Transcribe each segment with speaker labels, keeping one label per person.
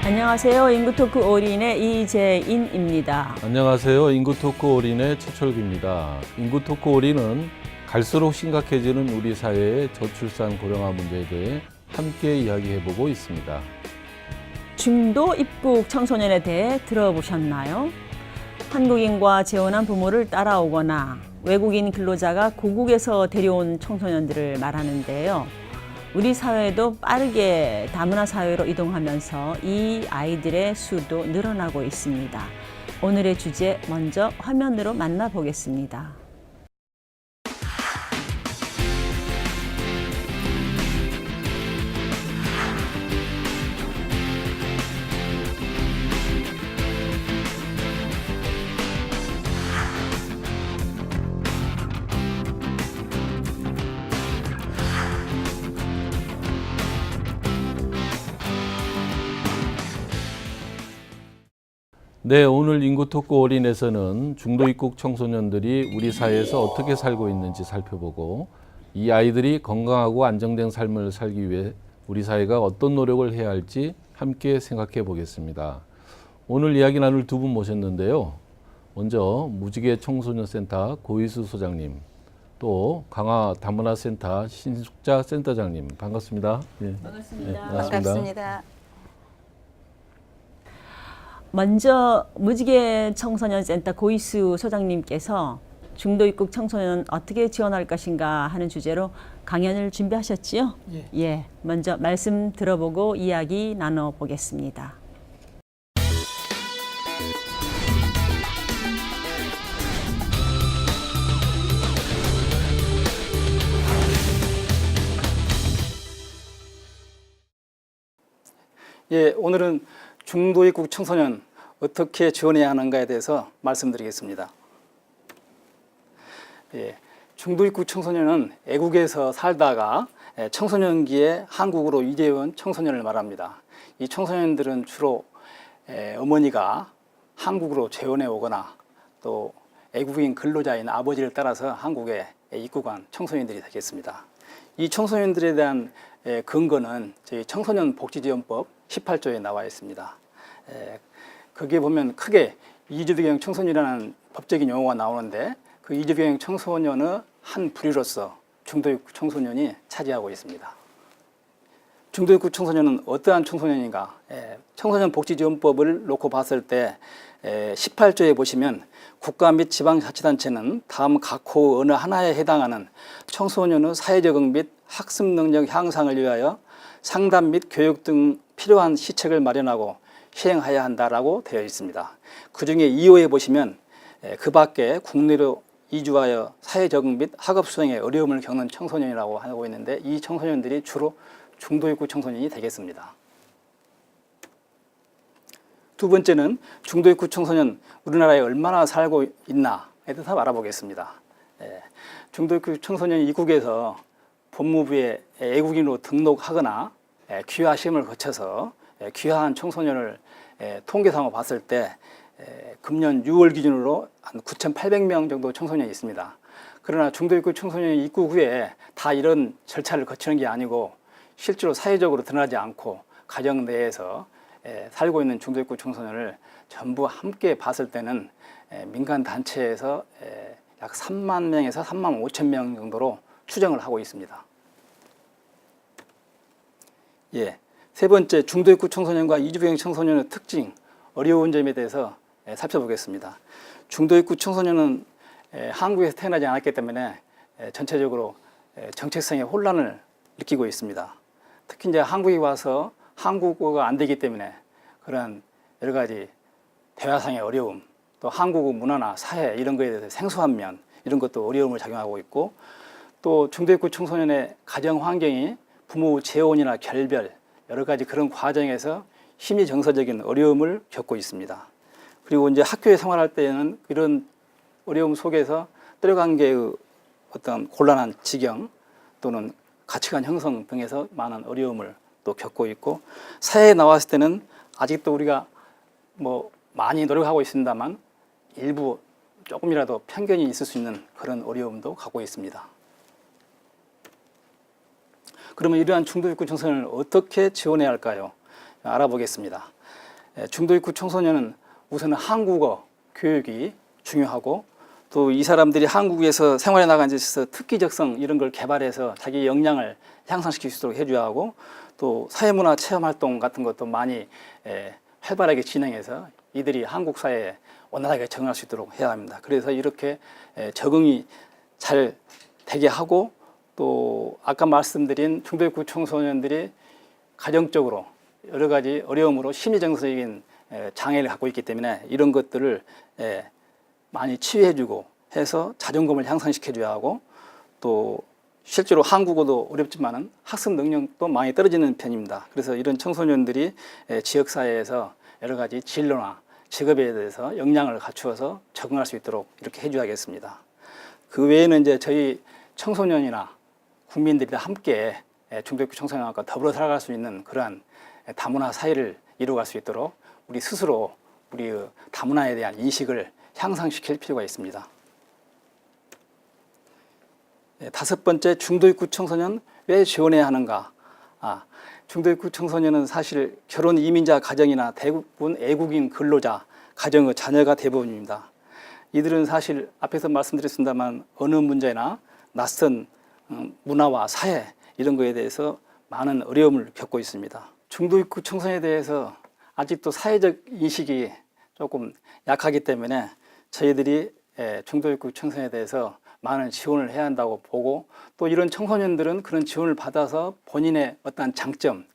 Speaker 1: 안녕하세요. 인구토크 올인의 이재인입니다.
Speaker 2: 안녕하세요. 인구토크 올인의 최철규입니다. 인구토크 올인은 갈수록 심각해지는 우리 사회의 저출산 고령화 문제에 대해 함께 이야기해보고 있습니다.
Speaker 1: 중도 입국 청소년에 대해 들어보셨나요? 한국인과 재혼한 부모를 따라오거나 외국인 근로자가 고국에서 데려온 청소년들을 말하는데요. 우리 사회도 빠르게 다문화 사회로 이동하면서 이 아이들의 수도 늘어나고 있습니다. 오늘의 주제 먼저 화면으로 만나보겠습니다.
Speaker 2: 네, 오늘 인구토크 올인에서는 중도 입국 청소년들이 우리 사회에서 어떻게 살고 있는지 살펴보고 이 아이들이 건강하고 안정된 삶을 살기 위해 우리 사회가 어떤 노력을 해야 할지 함께 생각해 보겠습니다. 오늘 이야기 나눌 두 분 모셨는데요. 먼저 무지개 청소년센터 고희수 소장님, 또 강화 다문화센터 신숙자 센터장님, 반갑습니다. 네.
Speaker 1: 반갑습니다.
Speaker 2: 네, 반갑습니다.
Speaker 3: 반갑습니다.
Speaker 1: 먼저 무지개 청소년센터 고희수 소장님께서 중도 입국 청소년 어떻게 지원할 것인가 하는 주제로 강연을 준비하셨지요? 예. 먼저 말씀 들어보고 이야기 나눠보겠습니다.
Speaker 4: 예, 오늘은 중도 입국 청소년 어떻게 지원해야 하는가에 대해서 말씀드리겠습니다. 예, 중도 입국 청소년은 애국에서 살다가 청소년기에 한국으로 이주해온 청소년을 말합니다. 이 청소년들은 주로 어머니가 한국으로 재혼해 오거나 또 애국인 근로자인 아버지를 따라서 한국에 입국한 청소년들이 되겠습니다. 이 청소년들에 대한 근거는 저희 청소년복지지원법 18조에 나와 있습니다. 거기에 보면 크게 이주도경 청소년이라는 법적인 용어가 나오는데 그 이주도경 청소년의 한 부류로서 중도입국 청소년이 차지하고 있습니다. 중도입국 청소년은 어떠한 청소년인가? 청소년복지지원법을 놓고 봤을 때 18조에 보시면 국가 및 지방자치단체는 다음 각호 어느 하나에 해당하는 청소년의 사회적응 및 학습 능력 향상을 위하여 상담 및 교육 등 필요한 시책을 마련하고 시행해야 한다라고 되어 있습니다. 그 중에 2호에 보시면 그 밖에 국내로 이주하여 사회 적응 및 학업 수행에 어려움을 겪는 청소년이라고 하고 있는데 이 청소년들이 주로 중도 입국 청소년이 되겠습니다. 두 번째는 중도 입국 청소년 우리나라에 얼마나 살고 있나에 대해서 알아보겠습니다. 중도 입국 청소년이 입국에서 법무부에 애국인으로 등록하거나 귀화 시험을 거쳐서 귀화한 청소년을 통계상으로 봤을 때 금년 6월 기준으로 한 9,800명 정도 청소년이 있습니다. 그러나 중도 입국 청소년이 입국 후에 다 이런 절차를 거치는 게 아니고 실제로 사회적으로 드러나지 않고 가정 내에서 살고 있는 중도 입국 청소년을 전부 함께 봤을 때는 민간 단체에서 약 3만 명에서 3만 5천 명 정도로 추정을 하고 있습니다. 예, 세 번째, 중도 입국 청소년과 이주병 청소년의 특징, 어려운 점에 대해서 살펴보겠습니다. 중도 입국 청소년은 한국에서 태어나지 않았기 때문에 전체적으로 정체성의 혼란을 느끼고 있습니다. 특히 이제 한국에 와서 한국어가 안 되기 때문에 그런 여러 가지 대화상의 어려움, 또 한국어 문화나 사회 이런 거에 대해서 생소한 면, 이런 것도 어려움을 작용하고 있고, 또 중도 입국 청소년의 가정 환경이 부모 재혼이나 결별 여러 가지 그런 과정에서 심리 정서적인 어려움을 겪고 있습니다. 그리고 이제 학교에 생활할 때에는 이런 어려움 속에서 때려 관계의 어떤 곤란한 지경 또는 가치관 형성 등에서 많은 어려움을 또 겪고 있고, 사회에 나왔을 때는 아직도 우리가 뭐 많이 노력하고 있습니다만 일부 조금이라도 편견이 있을 수 있는 그런 어려움도 갖고 있습니다. 그러면 이러한 중도입구 청소년을 어떻게 지원해야 할까요? 알아보겠습니다. 중도입구 청소년은 우선 한국어 교육이 중요하고, 또 이 사람들이 한국에서 생활해 나간 데 있어서 특기적성 이런 걸 개발해서 자기 역량을 향상시킬 수 있도록 해줘야 하고, 또 사회문화 체험활동 같은 것도 많이 활발하게 진행해서 이들이 한국 사회에 원활하게 적응할 수 있도록 해야 합니다. 그래서 이렇게 적응이 잘 되게 하고, 또 아까 말씀드린 중도입구 청소년들이 가정적으로 여러 가지 어려움으로 심리정서적인 장애를 갖고 있기 때문에 이런 것들을 많이 치유해주고 해서 자존감을 향상시켜줘야 하고, 또 실제로 한국어도 어렵지만은 학습 능력도 많이 떨어지는 편입니다. 그래서 이런 청소년들이 지역사회에서 여러 가지 진로나 직업에 대해서 역량을 갖추어서 적응할 수 있도록 이렇게 해줘야겠습니다. 그 외에는 이제 저희 청소년이나 국민들이 함께 중도입구 청소년과 더불어 살아갈 수 있는 그러한 다문화 사회를 이루어갈 수 있도록 우리 스스로 우리 다문화에 대한 인식을 향상시킬 필요가 있습니다. 다섯 번째, 중도입구 청소년 왜 지원해야 하는가? 중도입구 청소년은 사실 결혼 이민자 가정이나 대부분 애국인 근로자 가정의 자녀가 대부분입니다. 이들은 사실 앞에서 말씀드렸습니다만 어느 문제나 낯선 문화와 사회 이런 거에 대해서 많은 어려움을 겪고 있습니다. 중도입구 청소년에 대해서 아직도 사회적 인식이 조금 약하기 때문에 저희들이 중도입구 청소년에 대해서 많은 지원을 해야 한다고 보고, 또 이런 청소년들은 그런 지원을 받아서 본인의 어떤 장점,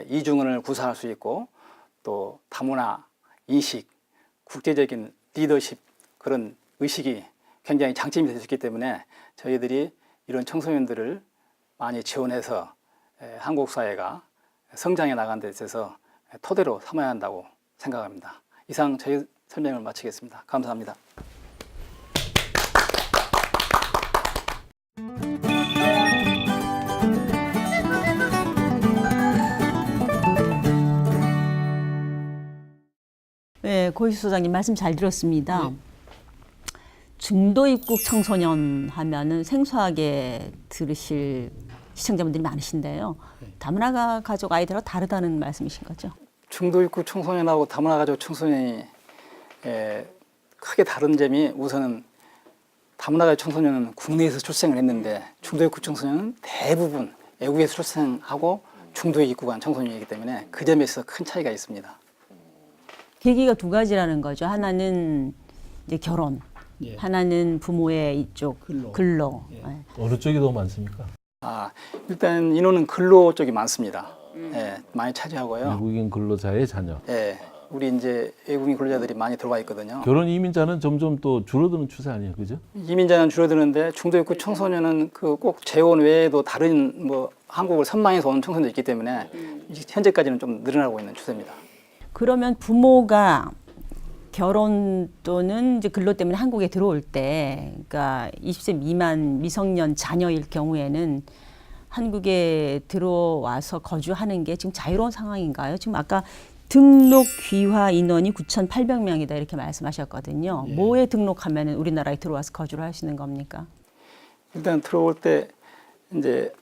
Speaker 4: 이중언을 구사할 수 있고, 또 다문화 인식, 국제적인 리더십 그런 의식이 굉장히 장점이 될 수 있기 때문에 저희들이 이런 청소년들을 많이 지원해서 한국 사회가 성장해 나가는 데 있어서 토대로 삼아야 한다고 생각합니다. 이상 저희 설명을 마치겠습니다. 감사합니다.
Speaker 1: 네, 고희수 소장님 말씀 잘 들었습니다. 중도입국 청소년 하면은 생소하게 들으실 시청자분들이 많으신데요. 다문화 가족 아이들하고 다르다는 말씀이신 거죠?
Speaker 4: 중도입국 청소년하고 다문화 가족 청소년이 크게 다른 점이, 우선은 다문화 가족 청소년은 국내에서 출생을 했는데 중도입국 청소년은 대부분 외국에서 출생하고 중도에 입국한 청소년이기 때문에 그 점에서 큰 차이가 있습니다.
Speaker 1: 계기가 두 가지라는 거죠. 하나는 이제 결혼, 하나는 부모의 이쪽 근로.
Speaker 2: 어느 쪽이 더 많습니까?
Speaker 4: 일단 인원은 근로 쪽이 많습니다. 많이 차지하고요.
Speaker 2: 외국인 근로자의 자녀.
Speaker 4: 우리 이제 외국인 근로자들이 많이 들어와 있거든요.
Speaker 2: 결혼 이민자는 점점 또 줄어드는 추세 아니에요, 그죠?
Speaker 4: 이민자는 줄어드는데 중도입국 청소년은 그 꼭 재혼 외에도 다른 뭐 한국을 선망해서 온 청소년도 있기 때문에 현재까지는 좀 늘어나고 있는 추세입니다.
Speaker 1: 그러면 부모가 결혼 또는 이제 근로 때문에 한국에 들어올 때, 그러니까 20세 미만 미성년 자녀일 경우에는 한국에 들어와서 거주하는 게 지금 자유로운 상황인가요? 지금 아까 등록 귀화 인원이 9,800명이다 이렇게 말씀하셨거든요. 뭐에 등록하면 우리나라에 들어와서 거주를 하시는 겁니까?
Speaker 4: 일단 들어올 때 이제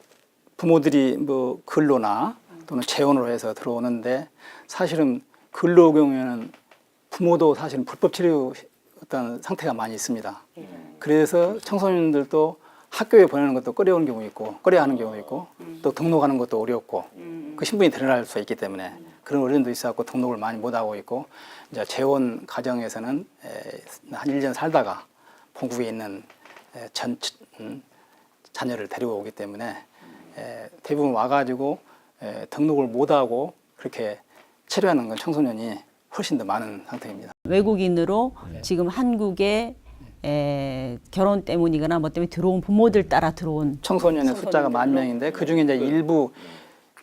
Speaker 4: 부모들이 뭐 근로나 또는 재혼으로 해서 들어오는데, 사실은 근로 경우에는 부모도 사실은 불법 체류 어떤 상태가 많이 있습니다. 그래서 청소년들도 학교에 보내는 것도 꺼려하는 경우 있고, 꺼려하는 경우도 있고, 또 등록하는 것도 어렵고, 그 신분이 드러날 수 있기 때문에 그런 어려움도 있어갖고 등록을 많이 못하고 있고, 이제 재혼 가정에서는 한 1년 살다가 본국에 있는 자녀를 데려오기 때문에 대부분 와가지고 등록을 못하고 그렇게 체류하는 건 청소년이 훨씬 더 많은 상태입니다.
Speaker 1: 외국인으로 지금 한국에 결혼 때문이거나 뭐 때문에 들어온 부모들 따라 들어온
Speaker 4: 청소년의 숫자가 10,000명인데 그 중에 이제 일부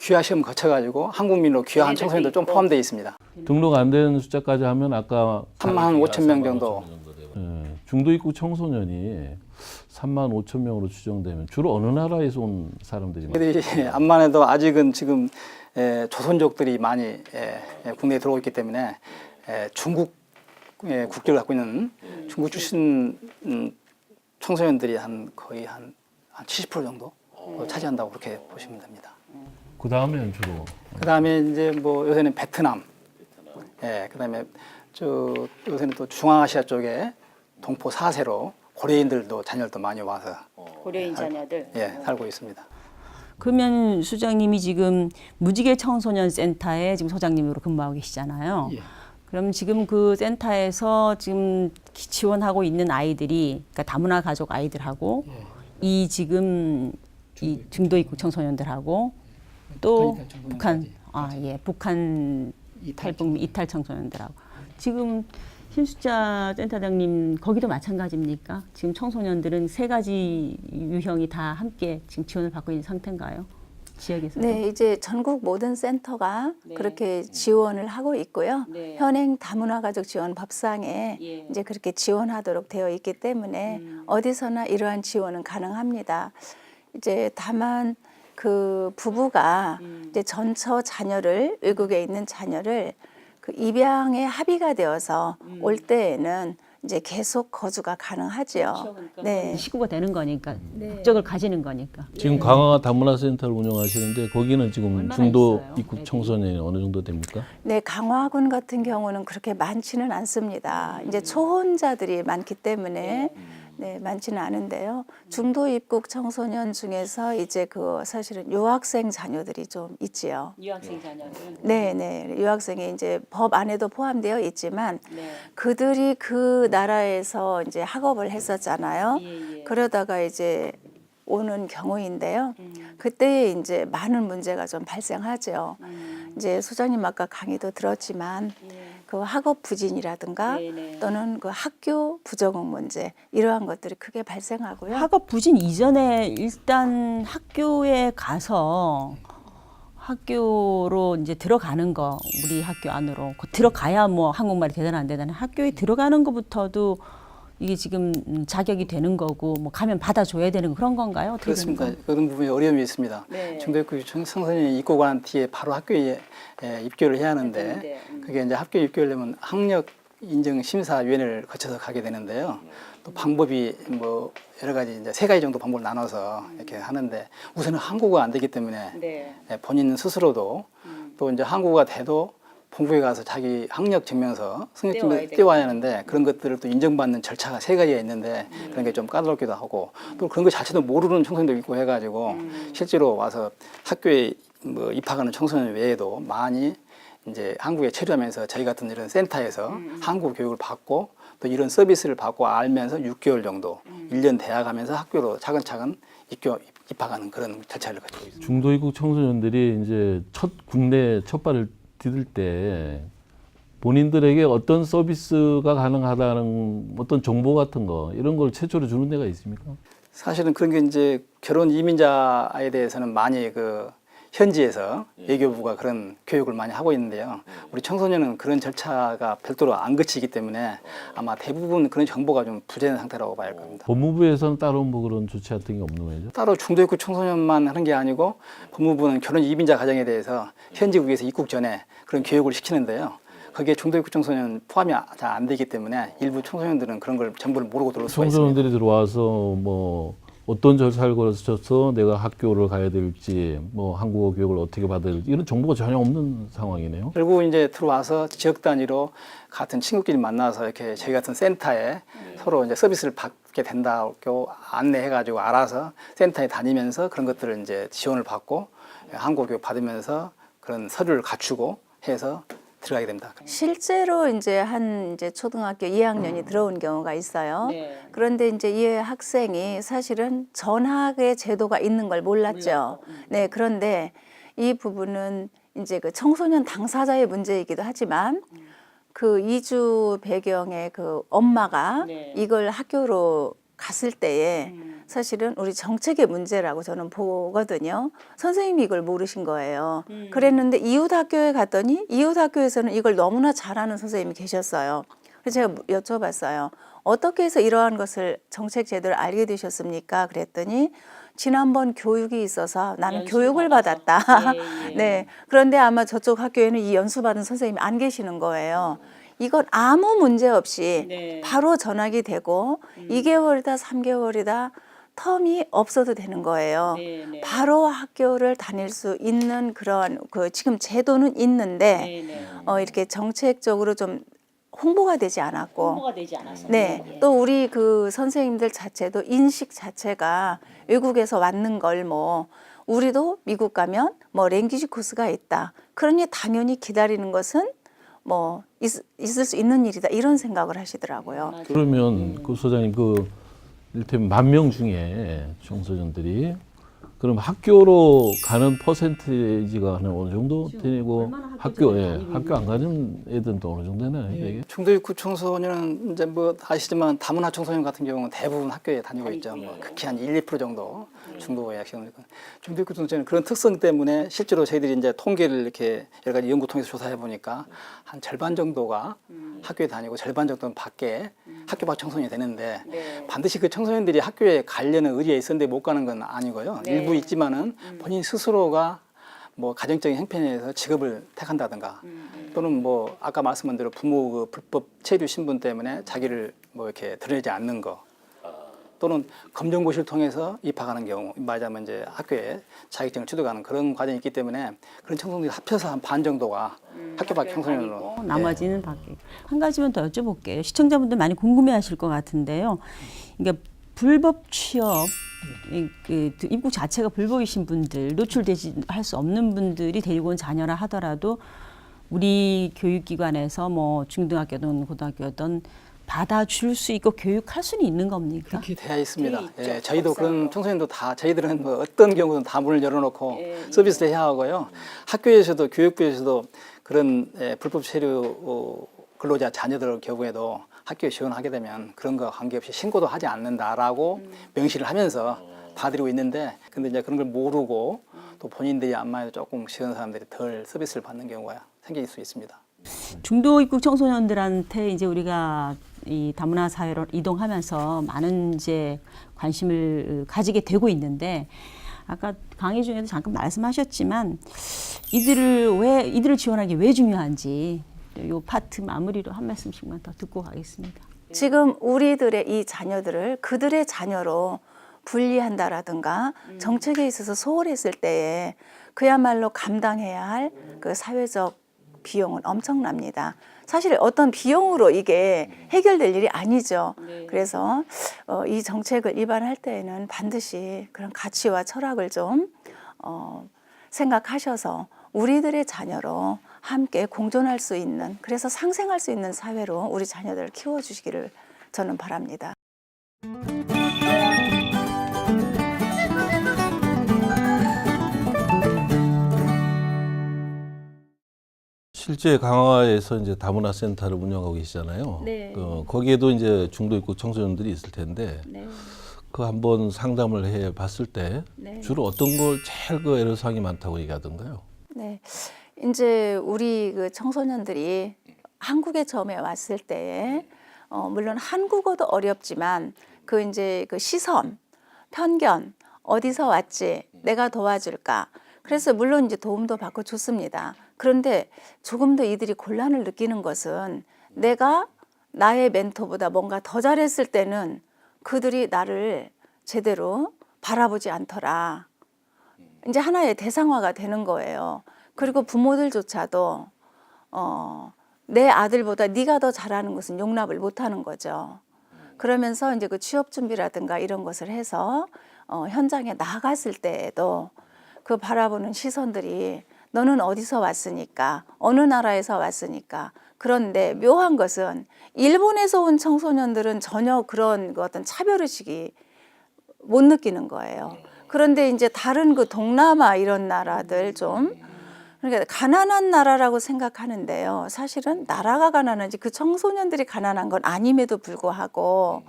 Speaker 4: 귀화 시험 거쳐가지고 한국민으로 귀화한
Speaker 1: 애들도
Speaker 4: 청소년도 좀
Speaker 1: 있고.
Speaker 4: 포함되어 있습니다.
Speaker 2: 등록 안 된 숫자까지 하면 아까
Speaker 4: 3만 5천 명 정도.
Speaker 2: 예, 중도 입국 청소년이 3만 5천 명으로 추정되면 주로 어느 나라에서 온 사람들이 많아요?
Speaker 4: 애들이 암만 해도 아직은 지금 조선족들이 많이 국내에 들어오고 있기 때문에 중국 국적을 갖고 있는 중국 출신 청소년들이 거의 한 70% 정도 차지한다고 그렇게 보시면 됩니다.
Speaker 2: 그 다음엔 주로
Speaker 4: 그 다음에 이제 뭐 요새는 베트남, 그 다음에 요새는 또 중앙아시아 쪽에 동포 4세로 고려인들도 자녀들도 많이 와서
Speaker 1: 고려인 자녀들.
Speaker 4: 살고 있습니다.
Speaker 1: 그러면 수장님이 지금 무지개 청소년 센터에 지금 소장님으로 근무하고 계시잖아요.
Speaker 4: 예.
Speaker 1: 그럼 지금 그 센터에서 지금 지원하고 있는 아이들이, 그러니까 다문화 가족 아이들하고 이 지금 이 중도 입국 청소년들하고 또 북한 탈북민 이탈 청소년들하고 지금 신수자 센터장님 거기도 마찬가지입니까? 지금 청소년들은 세 가지 유형이 다 함께 지금 지원을 받고 있는 상태인가요? 지역에서?
Speaker 3: 네, 이제 전국 모든 센터가
Speaker 1: 네.
Speaker 3: 그렇게 지원을 하고 있고요.
Speaker 1: 네.
Speaker 3: 현행 다문화 가족 지원 법상에
Speaker 1: 예.
Speaker 3: 이제 그렇게 지원하도록 되어 있기 때문에 어디서나 이러한 지원은 가능합니다. 이제 다만 그 부부가 이제 전처 자녀를 외국에 있는 자녀를 그 입양에 합의가 되어서 올 때에는 이제 계속 거주가 가능하지요. 네.
Speaker 1: 식구가 되는 거니까
Speaker 3: 네.
Speaker 1: 국적을 가지는 거니까.
Speaker 2: 지금 강화 다문화 센터를 운영하시는데 거기는 지금
Speaker 1: 얼마나
Speaker 2: 중도
Speaker 1: 있어요,
Speaker 2: 입국
Speaker 1: 애들이?
Speaker 2: 청소년이 어느 정도 됩니까?
Speaker 3: 네, 강화군 같은 경우는 그렇게 많지는 않습니다. 이제 초혼자들이 많기 때문에 네, 많지는 않은데요. 중도 입국 청소년 중에서 이제 그 사실은 유학생 자녀들이 좀 있지요.
Speaker 1: 유학생 자녀들.
Speaker 3: 네, 네. 유학생이 이제 법 안에도 포함되어 있지만
Speaker 1: 네.
Speaker 3: 그들이 그 나라에서 이제 학업을 했었잖아요.
Speaker 1: 예.
Speaker 3: 그러다가 이제 오는 경우인데요. 그때 이제 많은 문제가 좀 발생하죠. 이제 소장님 아까 강의도 들었지만 그 학업 부진이라든가
Speaker 1: 네네.
Speaker 3: 또는 그 학교 부적응 문제 이러한 것들이 크게 발생하고요.
Speaker 1: 학업 부진 이전에 일단 학교에 가서 학교로 이제 들어가는 거, 우리 학교 안으로 들어가야 뭐 한국말이 대단한 안 대단한 학교에 들어가는 것부터도 이게 지금 자격이 되는 거고 뭐 가면 받아줘야 되는 그런 건가요? 어떻게 되는
Speaker 4: 그렇습니다.
Speaker 1: 건가요?
Speaker 4: 그런 부분에 어려움이 있습니다.
Speaker 1: 네.
Speaker 4: 중도입국 청소년이 입국한 뒤에 바로 학교에 입교를 해야 하는데 그게 이제 학교에 입교하려면 학력 인정 심사위원회를 거쳐서 가게 되는데요. 또 방법이 뭐 여러 가지 이제 세 가지 정도 방법을 나눠서 이렇게 하는데 우선은 한국어가 안 되기 때문에
Speaker 1: 네.
Speaker 4: 본인 스스로도 또 이제 한국어가 돼도 본국에 가서 자기 학력 증명서, 승력증명서 띄워야 하는데 그런 것들을 또 인정받는 절차가 세 가지가 있는데 그런 게 좀 까다롭기도 하고 또 그런 것 자체도 모르는 청소년도 있고 해가지고 실제로 와서 학교에 뭐 입학하는 청소년 외에도 많이 이제 한국에 체류하면서 저희 같은 이런 센터에서 한국 교육을 받고 또 이런 서비스를 받고 알면서 6개월 정도 1년 대학하면서 학교로 차근차근 입학하는 그런 절차를 거치고 있습니다.
Speaker 2: 중도 입국 청소년들이 이제 국내 첫 발을 디딜 때 본인들에게 어떤 서비스가 가능하다는 어떤 정보 같은 거 이런 걸 최초로 주는 데가 있습니까?
Speaker 4: 사실은 그런 게 이제 결혼 이민자에 대해서는 많이 그 현지에서 외교부가 그런 교육을 많이 하고 있는데요. 우리 청소년은 그런 절차가 별도로 안 거치기 때문에 아마 대부분 그런 정보가 좀 부재된 상태라고 봐야 할 겁니다.
Speaker 2: 법무부에서는 따로 뭐 그런 조치 같은 게 없는 거죠?
Speaker 4: 따로 중도입국 청소년만 하는 게 아니고 법무부는 결혼 이민자 가정에 대해서 현지국에서 입국 전에 그런 교육을 시키는데요. 그게 중도입국 청소년 포함이 잘 안 되기 때문에 일부 청소년들은 그런 걸 전부를 모르고 들어올 수가 있습니다.
Speaker 2: 청소년들이 들어와서 뭐 어떤 절차를 거쳐서 내가 학교를 가야 될지 뭐 한국어 교육을 어떻게 받아야 될지 이런 정보가 전혀 없는 상황이네요.
Speaker 4: 결국 이제 들어와서 지역 단위로 같은 친구끼리 만나서 이렇게 저희 같은 센터에 서로 이제 서비스를 받게 된다고 안내해가지고 알아서 센터에 다니면서 그런 것들을 이제 지원을 받고 한국어 교육 받으면서 그런 서류를 갖추고 해서 들어가게 됩니다.
Speaker 3: 실제로 이제 이제 초등학교 2학년이 들어온 경우가 있어요.
Speaker 1: 네.
Speaker 3: 그런데 이제 이 학생이 사실은 전학의 제도가 있는 걸 몰랐죠. 네, 그런데 이 부분은 이제 그 청소년 당사자의 문제이기도 하지만 그 이주 배경의 그 엄마가
Speaker 1: 네.
Speaker 3: 이걸 학교로 갔을 때에 사실은 우리 정책의 문제라고 저는 보거든요. 선생님이 이걸 모르신 거예요. 그랬는데 이웃 학교에 갔더니 이웃 학교에서는 이걸 너무나 잘하는 선생님이 계셨어요. 그래서 제가 여쭤봤어요. 어떻게 해서 이러한 것을 정책 제도를 알게 되셨습니까? 그랬더니 지난번 교육이 있어서 나는 교육을 받았다. 네. 그런데 아마 저쪽 학교에는 이 연수받은 선생님이 안 계시는 거예요. 이건 아무 문제 없이 바로 전학이 되고 2개월이다 3개월이다 텀이 없어도 되는 거예요. 바로 학교를 다닐 수 있는 그런 그 지금 제도는 있는데 이렇게 정책적으로 좀 홍보가 되지 않았고, 네, 또 우리 그 선생님들 자체도 인식 자체가 외국에서 왔는 걸 뭐 우리도 미국 가면 뭐 랭귀지 코스가 있다. 그러니 당연히 기다리는 것은 뭐 있을 수 있는 일이다 이런 생각을 하시더라고요.
Speaker 2: 그러면 그 소장님 그 이를테면 10,000명 중에 청소년들이 그럼 학교로 가는 퍼센테이지가 한 어느 정도 되고 학교 안 가는 애들은 또 어느 정도 되나요? 이게?
Speaker 4: 중도입국 청소년은 이제 뭐 아시지만 다문화 청소년 같은 경우는 대부분 학교에 다니고 있죠. 뭐 극히 한 1~2% 정도 중도의 학생들. 중도입국 청소년은 그런 특성 때문에 실제로 저희들이 이제 통계를 이렇게 여러 가지 연구 통해서 조사해 보니까 한 절반 정도가 학교에 다니고 절반 정도는 밖에 학교 밖 청소년이 되는데 반드시 그 청소년들이 학교에 가려는 의지가 있었는데 못 가는 건 아니고요. 일부 있지만은 본인 스스로가 뭐 가정적인 형편에 의해서 직업을 택한다든가 또는 뭐 아까 말씀한 대로 부모 그 불법 체류 신분 때문에 자기를 뭐 이렇게 드러내지 않는 거 또는 검정고시를 통해서 입학하는 경우 말하자면 이제 학교에 자격증을 취득하는 그런 과정이 있기 때문에 그런 청소년들이 합쳐서 한 반 정도가 학교 밖 청소년으로
Speaker 1: 나머지는 밖에. 한 가지만 더 여쭤볼게요. 시청자분들 많이 궁금해하실 것 같은데요. 그러니까 불법 취업 그 입국 자체가 불법이신 분들, 노출되지 할 수 없는 분들이 데리고 온 자녀라 하더라도 우리 교육기관에서 뭐 중등학교든 고등학교든 받아줄 수 있고 교육할 수는 있는 겁니까?
Speaker 4: 그렇게 되어 있습니다. 예, 저희도 그런 청소년도 다 저희들은 뭐 어떤 경우든 다 문을 열어놓고 서비스를 해야 하고요. 학교에서도 교육부에서도 그런 불법 체류 근로자 자녀들 경우에도 학교에 지원하게 되면 그런 거 관계없이 신고도 하지 않는다라고 명시를 하면서 봐드리고 있는데 근데 이제 그런 걸 모르고 또 본인들이 안마에도 조금 지원 사람들이 덜 서비스를 받는 경우가 생길 수 있습니다.
Speaker 1: 중도 입국 청소년들한테 이제 우리가 이 다문화 사회로 이동하면서 많은 이제 관심을 가지게 되고 있는데 아까 강의 중에도 잠깐 말씀하셨지만 이들을 지원하기 왜 중요한지 이 파트 마무리로 한 말씀씩만 더 듣고 가겠습니다.
Speaker 3: 지금 우리들의 이 자녀들을 그들의 자녀로 분리한다라든가 정책에 있어서 소홀했을 때에 그야말로 감당해야 할 그 사회적 비용은 엄청납니다. 사실 어떤 비용으로 이게 해결될 일이 아니죠. 그래서 이 정책을 입안할 때에는 반드시 그런 가치와 철학을 좀 생각하셔서 우리들의 자녀로 함께 공존할 수 있는 그래서 상생할 수 있는 사회로 우리 자녀들을 키워주시기를 저는 바랍니다.
Speaker 2: 실제 강화에서 이제 다문화 센터를 운영하고 계시잖아요.
Speaker 1: 네.
Speaker 2: 거기에도 이제 중도 입국 청소년들이 있을 텐데
Speaker 1: 네.
Speaker 2: 그 한번 상담을 해 봤을 때
Speaker 1: 네.
Speaker 2: 주로 어떤 걸 제일 그 애로사항이 많다고 얘기하던가요?
Speaker 3: 네, 이제 우리 그 청소년들이 한국에 처음에 왔을 때에 물론 한국어도 어렵지만 그 이제 그 시선, 편견, 어디서 왔지, 내가 도와줄까. 그래서 물론 이제 도움도 받고 좋습니다. 그런데 조금 더 이들이 곤란을 느끼는 것은 내가 나의 멘토보다 뭔가 더 잘했을 때는 그들이 나를 제대로 바라보지 않더라. 이제 하나의 대상화가 되는 거예요. 그리고 부모들조차도 내 아들보다 네가 더 잘하는 것은 용납을 못하는 거죠. 그러면서 이제 그 취업 준비라든가 이런 것을 해서 현장에 나갔을 때에도 그 바라보는 시선들이 너는 어디서 왔으니까, 어느 나라에서 왔으니까. 그런데 묘한 것은 일본에서 온 청소년들은 전혀 그런 그 어떤 차별의식이 못 느끼는 거예요. 그런데 이제 다른 그 동남아 이런 나라들 좀 그러니까 가난한 나라라고 생각하는데요. 사실은 나라가 가난한지 그 청소년들이 가난한 건 아님에도 불구하고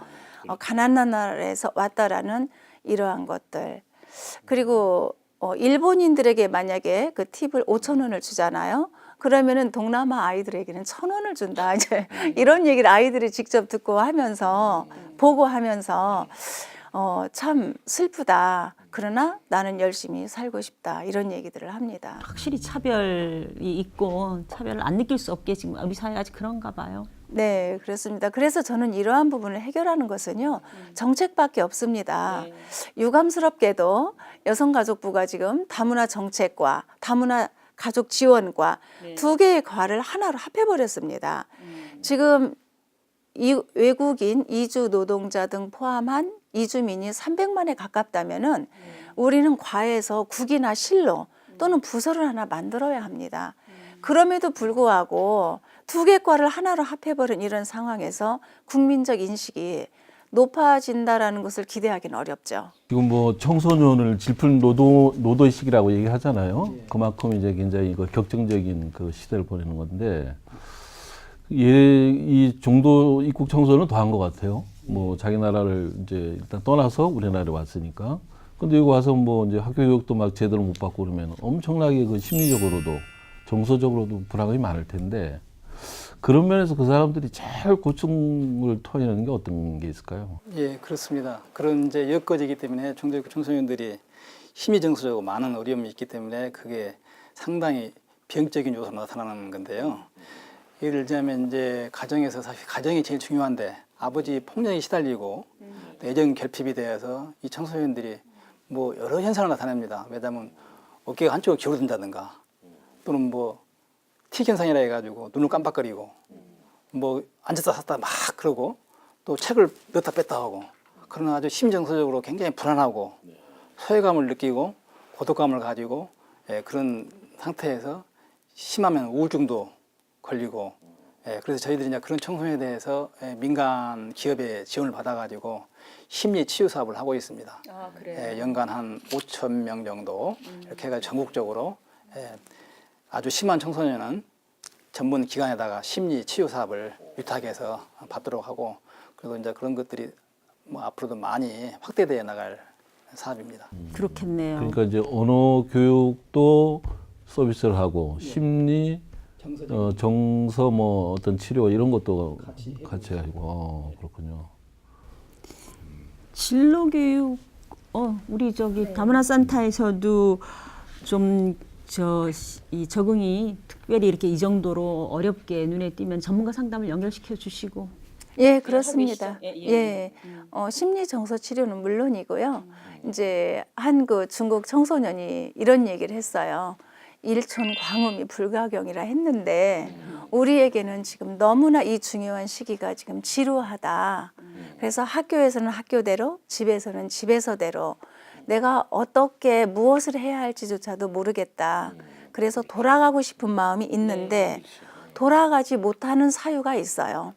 Speaker 3: 가난한 나라에서 왔다라는 이러한 것들. 그리고 일본인들에게 만약에 그 팁을 5,000원을 주잖아요. 그러면은 동남아 아이들에게는 1,000원을 준다. 이제 이런 얘기를 아이들이 직접 듣고 하면서 보고 하면서 참 슬프다. 그러나 나는 열심히 살고 싶다. 이런 얘기들을 합니다.
Speaker 1: 확실히 차별이 있고 차별을 안 느낄 수 없게 지금 우리 사회 아직 그런가 봐요.
Speaker 3: 네, 그렇습니다. 그래서 저는 이러한 부분을 해결하는 것은요, 정책밖에 없습니다. 유감스럽게도 여성가족부가 지금 다문화 정책과 다문화 가족 지원과 두 개의 과를 하나로 합해버렸습니다. 지금 외국인 이주 노동자 등 포함한 이주민이 300만에 가깝다면은 우리는 과에서 국이나 실로 또는 부서를 하나 만들어야 합니다. 그럼에도 불구하고 두 개 과를 하나로 합해버린 이런 상황에서 국민적 인식이 높아진다라는 것을 기대하기는 어렵죠.
Speaker 2: 지금 뭐 청소년을 질풍 노도의식이라고 얘기하잖아요. 그만큼 이제 굉장히 그 격정적인 그 시대를 보내는 건데, 이 중도 입국 청소는 더한 것 같아요. 뭐 자기 나라를 이제 일단 떠나서 우리나라에 왔으니까. 근데 여기 와서 뭐 이제 학교 교육도 막 제대로 못 받고 그러면 엄청나게 그 심리적으로도 정서적으로도 불안감이 많을 텐데, 그런 면에서 그 사람들이 제일 고충을 토해내는 게 어떤 게 있을까요?
Speaker 4: 예, 그렇습니다. 그런 이제 여건이기 때문에 중도입국 청소년들이 심리정서적으로 많은 어려움이 있기 때문에 그게 상당히 병적인 요소로 나타나는 건데요. 예를 들자면 이제 가정에서 사실 가정이 제일 중요한데 아버지 폭력에 시달리고 애정 결핍이 되어서 이 청소년들이 뭐 여러 현상을 나타냅니다. 왜냐하면 어깨가 한쪽으로 기울어진다든가 또는 뭐 틱 현상이라 해가지고 눈을 깜빡거리고 뭐 앉았다 섰다 막 그러고 또 책을 넣었다 뺐다 하고 그러나 아주 심정서적으로 굉장히 불안하고 소외감을 느끼고 고독감을 가지고 그런 상태에서 심하면 우울증도 걸리고 그래서 저희들이 이제 그런 청소년에 대해서 민간 기업의 지원을 받아가지고 심리 치유 사업을 하고 있습니다.
Speaker 3: 아, 그래요?
Speaker 4: 연간 한 5,000명 정도 이렇게 해서 전국적으로 아주 심한 청소년은 전문 기관에다가 심리 치유 사업을 위탁해서 받도록 하고 그리고 이제 그런 것들이 뭐 앞으로도 많이 확대되어 나갈 사업입니다.
Speaker 1: 그렇겠네요.
Speaker 2: 그러니까 이제 언어 교육도 서비스를 하고 심리, 정서 뭐 어떤 치료 이런 것도 같이 하고 그렇군요.
Speaker 1: 진로 교육 우리 저기 다문화 산타에서도 좀 이 적응이 특별히 이렇게 이 정도로 어렵게 눈에 띄면 전문가 상담을 연결시켜 주시고.
Speaker 3: 예, 그렇습니다.
Speaker 1: 하고 계시죠?
Speaker 3: 예, 심리 정서 치료는 물론이고요. 이제 한국 중국 청소년이 이런 얘기를 했어요. 일촌 광음이 불가경이라 했는데 우리에게는 지금 너무나 이 중요한 시기가 지금 지루하다. 그래서 학교에서는 학교대로, 집에서는 집에서대로 내가 어떻게 무엇을 해야 할지조차도 모르겠다. 그래서 돌아가고 싶은 마음이 있는데 돌아가지 못하는 사유가 있어요.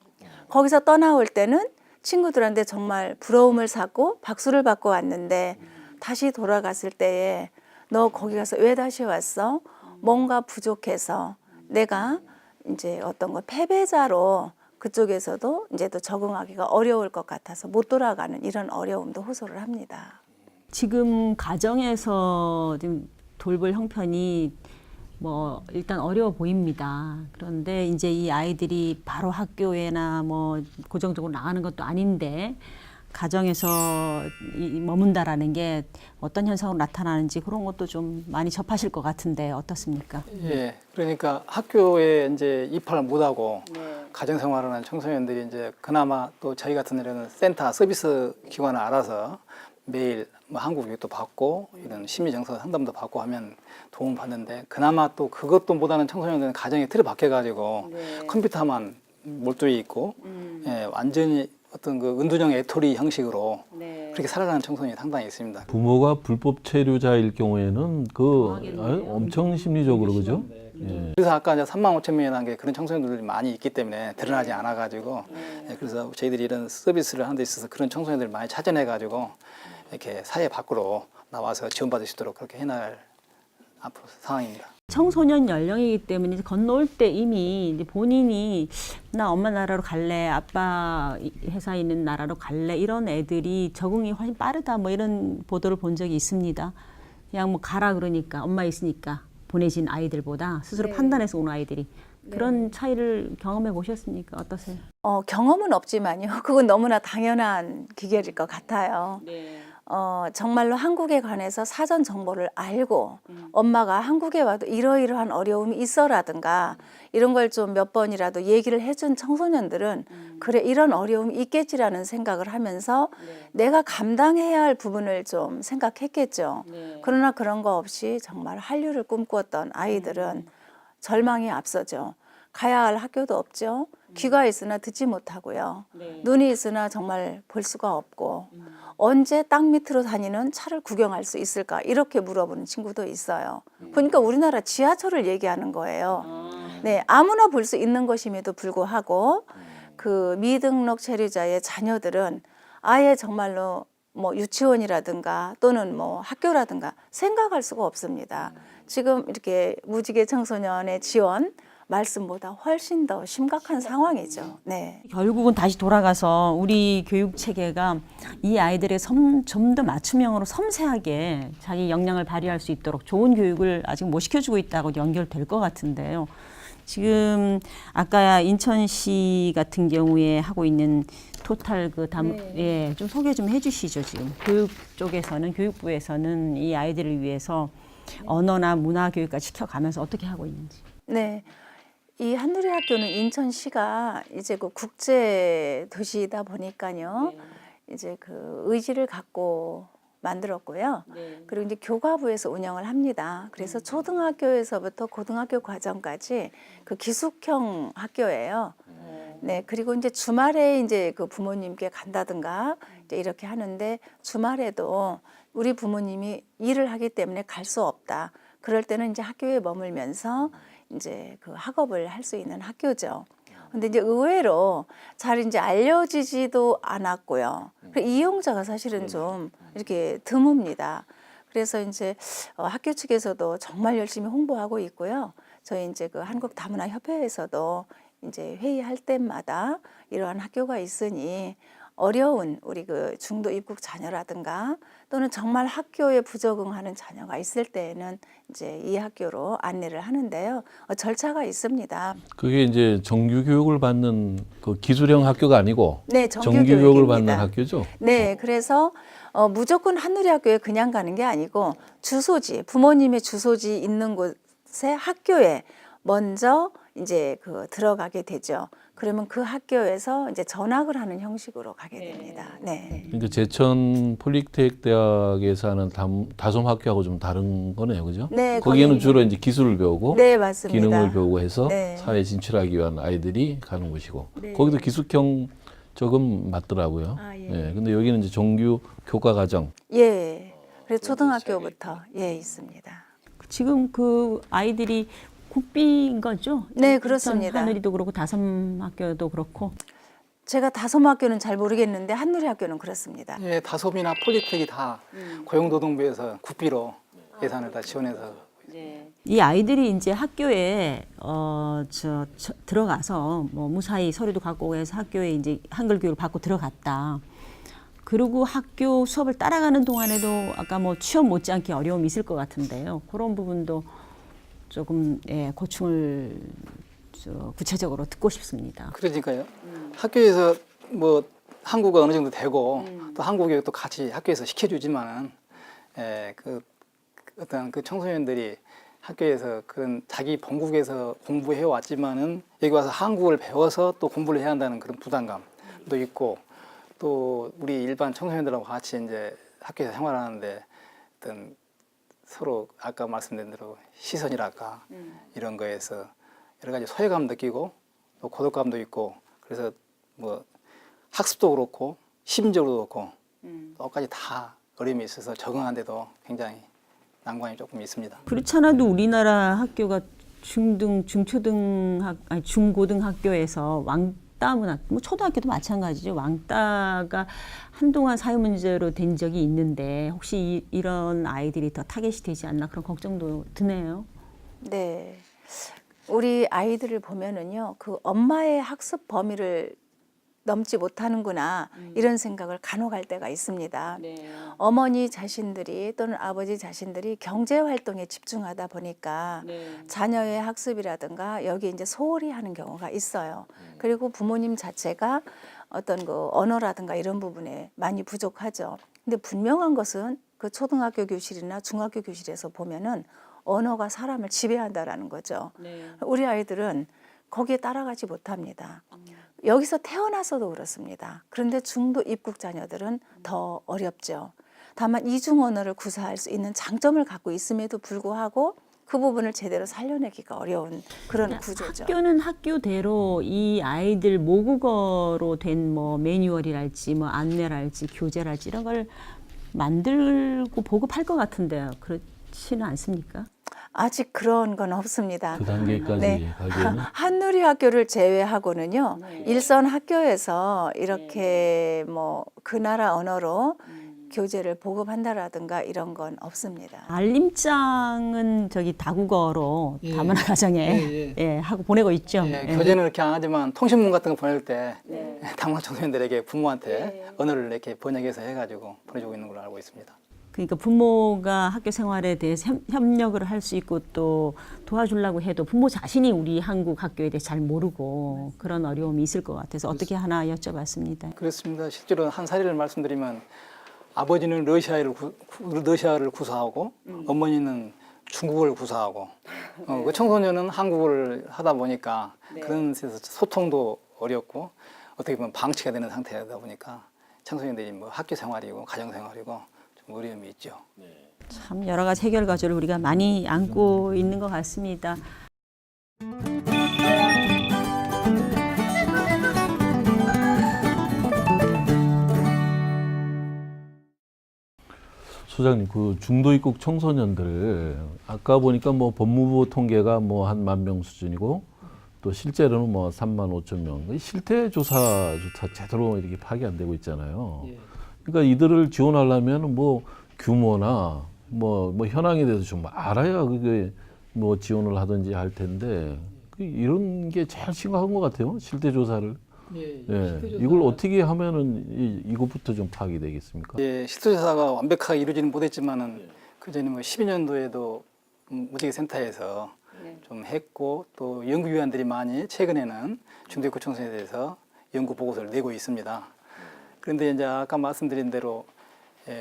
Speaker 3: 거기서 떠나올 때는 친구들한테 정말 부러움을 사고 박수를 받고 왔는데 다시 돌아갔을 때에 너 거기 가서 왜 다시 왔어? 뭔가 부족해서 내가 이제 어떤 거 패배자로 그쪽에서도 이제 또 적응하기가 어려울 것 같아서 못 돌아가는 이런 어려움도 호소를 합니다.
Speaker 1: 지금 가정에서 좀 돌볼 형편이 뭐 일단 어려워 보입니다. 그런데 이제 이 아이들이 바로 학교에나 뭐 고정적으로 나가는 것도 아닌데 가정에서 머문다라는 게 어떤 현상으로 나타나는지 그런 것도 좀 많이 접하실 것 같은데 어떻습니까?
Speaker 4: 예, 그러니까 학교에 이제 입학을 못하고 가정생활을 하는 청소년들이 이제 그나마 또 저희 같은 데는 센터 서비스 기관을 알아서 매일 뭐 한국 교육도 받고 이런 심리정서 상담도 받고 하면 도움을 받는데 그나마 또 그것도 못하는 청소년들은 가정에 틀에 박혀가지고 컴퓨터만 몰두해 있고 완전히 어떤 그 은둔형 애토리 형식으로 그렇게 살아가는 청소년이 상당히 있습니다.
Speaker 2: 부모가 불법 체류자일 경우에는 엄청 심리적으로 그죠? 예.
Speaker 4: 그래서 아까 이제 35,000명이라는 게 그런 청소년들이 많이 있기 때문에 드러나지 않아가지고 그래서 저희들이 이런 서비스를 하는 데 있어서 그런 청소년들을 많이 찾아내가지고 이렇게 사회 밖으로 나와서 지원받을 수 있도록 그렇게 해나갈 앞으로 상황입니다.
Speaker 1: 청소년 연령이기 때문에 이제 건너올 때 이미 이제 본인이 나 엄마 나라로 갈래, 아빠 회사 있는 나라로 갈래 이런 애들이 적응이 훨씬 빠르다 뭐 이런 보도를 본 적이 있습니다. 그냥 뭐 가라 그러니까 엄마 있으니까 보내진 아이들보다 스스로 판단해서 오는 아이들이 그런 차이를 경험해 보셨습니까? 어떠세요?
Speaker 3: 경험은 없지만요. 그건 너무나 당연한 기결일 것 같아요. 정말로 한국에 관해서 사전 정보를 알고 엄마가 한국에 와도 이러이러한 어려움이 있어라든가 이런 걸 좀 몇 번이라도 얘기를 해준 청소년들은 그래 이런 어려움이 있겠지라는 생각을 하면서 내가 감당해야 할 부분을 좀 생각했겠죠. 그러나 그런 거 없이 정말 한류를 꿈꾸었던 아이들은 절망이 앞서죠. 가야 할 학교도 없죠. 귀가 있으나 듣지 못하고요. 눈이 있으나 정말 볼 수가 없고 언제 땅 밑으로 다니는 차를 구경할 수 있을까 이렇게 물어보는 친구도 있어요. 보니까 우리나라 지하철을 얘기하는 거예요. 네, 아무나 볼 수 있는 것임에도 불구하고 그 미등록 체류자의 자녀들은 아예 정말로 뭐 유치원이라든가 또는 뭐 학교라든가 생각할 수가 없습니다. 지금 이렇게 무지개 청소년의 지원 말씀보다 훨씬 더 심각한 상황이죠. 네.
Speaker 1: 결국은 다시 돌아가서 우리 교육 체계가 이 아이들의 좀 더 맞춤형으로 섬세하게 자기 역량을 발휘할 수 있도록 좋은 교육을 아직 못 시켜주고 있다고 연결될 것 같은데요. 지금 아까 인천시 같은 경우에 하고 있는 토탈 예, 좀 소개 좀 해주시죠. 지금 교육 쪽에서는 교육부에서는 이 아이들을 위해서 언어나 문화 교육까지 시켜가면서 어떻게 하고 있는지.
Speaker 3: 네. 이 한누리 학교는 인천시가 이제 그 국제 도시이다 보니까요. 이제 그 의지를 갖고 만들었고요. 그리고 이제 교과부에서 운영을 합니다. 그래서 초등학교에서부터 고등학교 과정까지 그 기숙형 학교예요. 네. 그리고 이제 주말에 이제 그 부모님께 간다든가 이제 이렇게 하는데 주말에도 우리 부모님이 일을 하기 때문에 갈 수 없다. 그럴 때는 이제 학교에 머물면서 이제 그 학업을 할 수 있는 학교죠. 근데 이제 의외로 잘 이제 알려지지도 않았고요. 이용자가 사실은 좀 이렇게 드뭅니다. 그래서 이제 학교 측에서도 정말 열심히 홍보하고 있고요. 저희 이제 그 한국다문화협회에서도 이제 회의할 때마다 이러한 학교가 있으니 어려운 우리 그 중도 입국 자녀라든가 또는 정말 학교에 부적응하는 자녀가 있을 때에는 이제 이 학교로 안내를 하는데요. 절차가 있습니다.
Speaker 2: 그게 이제 정규 교육을 받는 그 기술형 학교가 아니고
Speaker 3: 네,
Speaker 2: 정규 교육을 받는 학교죠.
Speaker 3: 네, 그래서 무조건 한누리 학교에 그냥 가는 게 아니고 주소지, 부모님의 주소지 있는 곳에 학교에 먼저 이제 그 들어가게 되죠. 그러면 그 학교에서 이제 전학을 하는 형식으로 가게 됩니다. 네.
Speaker 2: 그러니까 제천 폴리텍 대학에서 하는 다솜 학교하고 좀 다른 거네요, 그죠?
Speaker 3: 네,
Speaker 2: 거기에는 주로 이제 기술을 배우고
Speaker 3: 네, 맞습니다.
Speaker 2: 기능을 배우고 해서
Speaker 3: 네.
Speaker 2: 사회에 진출하기 위한 아이들이 가는 곳이고 거기도 기숙형 조금 맞더라고요. 예. 근데 여기는 이제 정규 교과 과정.
Speaker 3: 예. 그래서 초등학교부터 예 있습니다.
Speaker 1: 지금 그 아이들이 국비인 거죠?
Speaker 3: 네, 그렇습니다.
Speaker 1: 하늘이도 그렇고 다솜 학교도 그렇고.
Speaker 3: 제가 다솜 학교는 잘 모르겠는데 한누리 학교는 그렇습니다.
Speaker 4: 예, 다솜이나 폴리텍이 다 고용노동부에서 국비로 예산을 다 지원해서
Speaker 1: 이 아이들이 이제 학교에 들어가서 뭐 무사히 서류도 갖고 오고 해서 학교에 이제 한글 교육을 받고 들어갔다. 그리고 학교 수업을 따라가는 동안에도 아까 뭐 취업 못지않게 어려움이 있을 것 같은데요. 그런 부분도 조금 고충을 구체적으로 듣고 싶습니다.
Speaker 4: 그러니까요. 학교에서 뭐 한국어 어느 정도 되고 또 한국 교육도 같이 학교에서 시켜주지만은 그 어떤 그 청소년들이 학교에서 그런 자기 본국에서 공부해 왔지만은 여기 와서 한국을 배워서 또 공부를 해야 한다는 그런 부담감도 있고 또 우리 일반 청소년들하고 같이 이제 학교에서 생활하는데 어떤 서로 아까 말씀드린 대로 시선이랄까 이런 거에서 여러 가지 소외감 느끼고 또 고독감도 있고 그래서 뭐 학습도 그렇고 심적으로도 그렇고 똑같이 다 어려움이 있어서 적응하는데도 굉장히 난관이 조금 있습니다.
Speaker 1: 그렇지 않아도 우리나라 학교가 중고등학교에서 왕따 문화, 뭐 초등학교도 마찬가지죠. 왕따가 한동안 사회 문제로 된 적이 있는데 혹시 이런 아이들이 더 타겟이 되지 않나 그런 걱정도 드네요.
Speaker 3: 네. 우리 아이들을 보면은요, 그 엄마의 학습 범위를 넘지 못하는구나, 이런 생각을 간혹 할 때가 있습니다. 어머니 자신들이 또는 아버지 자신들이 경제 활동에 집중하다 보니까 자녀의 학습이라든가 여기 이제 소홀히 하는 경우가 있어요. 그리고 부모님 자체가 어떤 그 언어라든가 이런 부분에 많이 부족하죠. 근데 분명한 것은 그 초등학교 교실이나 중학교 교실에서 보면은 언어가 사람을 지배한다라는 거죠. 우리 아이들은 거기에 따라가지 못합니다. 여기서 태어나서도 그렇습니다. 그런데 중도 입국 자녀들은 더 어렵죠. 다만 이중 언어를 구사할 수 있는 장점을 갖고 있음에도 불구하고 그 부분을 제대로 살려내기가 어려운 그런 구조죠.
Speaker 1: 학교는 학교대로 이 아이들 모국어로 된 뭐 매뉴얼이랄지 뭐 안내랄지 교재랄지 이런 걸 만들고 보급할 것 같은데요. 그렇지는 않습니까?
Speaker 3: 아직 그런 건 없습니다.
Speaker 2: 그 단계까지
Speaker 3: 네.
Speaker 2: 가기에는
Speaker 3: 한누리 학교를 제외하고는요, 일선 학교에서 이렇게 뭐 그 나라 언어로 교재를 보급한다라든가 이런 건 없습니다.
Speaker 1: 알림장은 저기 다국어로 다문화 가정에 예, 하고 보내고 있죠.
Speaker 4: 예,
Speaker 1: 예.
Speaker 4: 교재는 이렇게 안 하지만 통신문 같은 거 보낼 때 다문화 청소년들에게 부모한테 언어를 이렇게 번역해서 해가지고 보내주고 있는 걸로 알고 있습니다.
Speaker 1: 그러니까 부모가 학교 생활에 대해서 협력을 할 수 있고 또 도와주려고 해도 부모 자신이 우리 한국 학교에 대해 잘 모르고 그런 어려움이 있을 것 같아서 어떻게 하나 여쭤봤습니다.
Speaker 4: 그렇습니다. 실제로 한 사례를 말씀드리면 아버지는 러시아를 구사하고 어머니는 중국어를 구사하고 그 청소년은 한국어를 하다 보니까 그런 데서 소통도 어렵고 어떻게 보면 방치가 되는 상태다 보니까 청소년들이 뭐 학교 생활이고 가정 생활이고 좀 어려움이 있죠.
Speaker 1: 참 여러 가지 해결 과제를 우리가 많이 안고 있는 것 같습니다.
Speaker 2: 소장님, 그 중도 입국 청소년들 아까 보니까 뭐 법무부 통계가 뭐 한 10,000명 수준이고 또 실제로는 뭐 35,000명. 실태 조사조차 제대로 이렇게 파악이 안 되고 있잖아요. 그러니까 이들을 지원하려면 뭐 규모나 뭐 현황에 대해서 좀 알아야 그게 뭐 지원을 하든지 할 텐데 이런 게 제일 심각한 것 같아요. 실태 조사를. 예, 이걸 어떻게 하면은 이것부터 좀 파악이 되겠습니까?
Speaker 4: 예, 실태조사가 완벽하게 이루어지는 못했지만은 그 전에 뭐 12년도에도 무지개 센터에서 좀 했고 또 연구위원들이 많이 최근에는 중도 입국 청소년에 대해서 연구 보고서를 내고 있습니다. 그런데 이제 아까 말씀드린 대로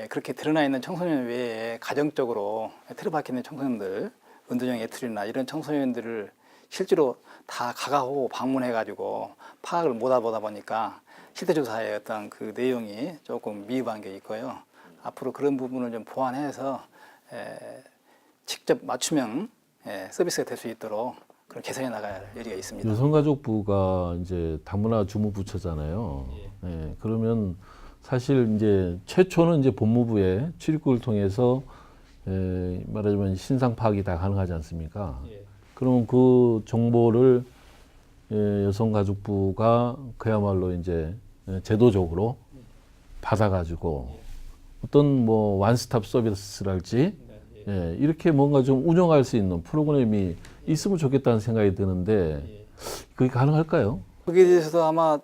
Speaker 4: 그렇게 드러나 있는 청소년 외에 가정적으로 틀어박혀 있는 청소년들, 은둔형 애틀이나 이런 청소년들을 실제로 다 가가고 방문해가지고 파악을 못하다 보니까 실태조사의 어떤 그 내용이 조금 미흡한 게 있고요. 앞으로 그런 부분을 좀 보완해서 직접 맞춤형 서비스가 될 수 있도록 그런 개선해 나갈 여지가 있습니다.
Speaker 2: 여성가족부가 이제 다문화 주무부처잖아요. 예, 그러면 사실 이제 최초는 이제 법무부의 출입국을 통해서 말하자면 신상 파악이 다 가능하지 않습니까? 그러면 그 정보를 여성가족부가 그야말로 이제 제도적으로 받아가지고 어떤 뭐 원스톱 서비스랄지 이렇게 뭔가 좀 운영할 수 있는 프로그램이 있으면 좋겠다는 생각이 드는데 그게 가능할까요?
Speaker 4: 거기에 대해서도 아마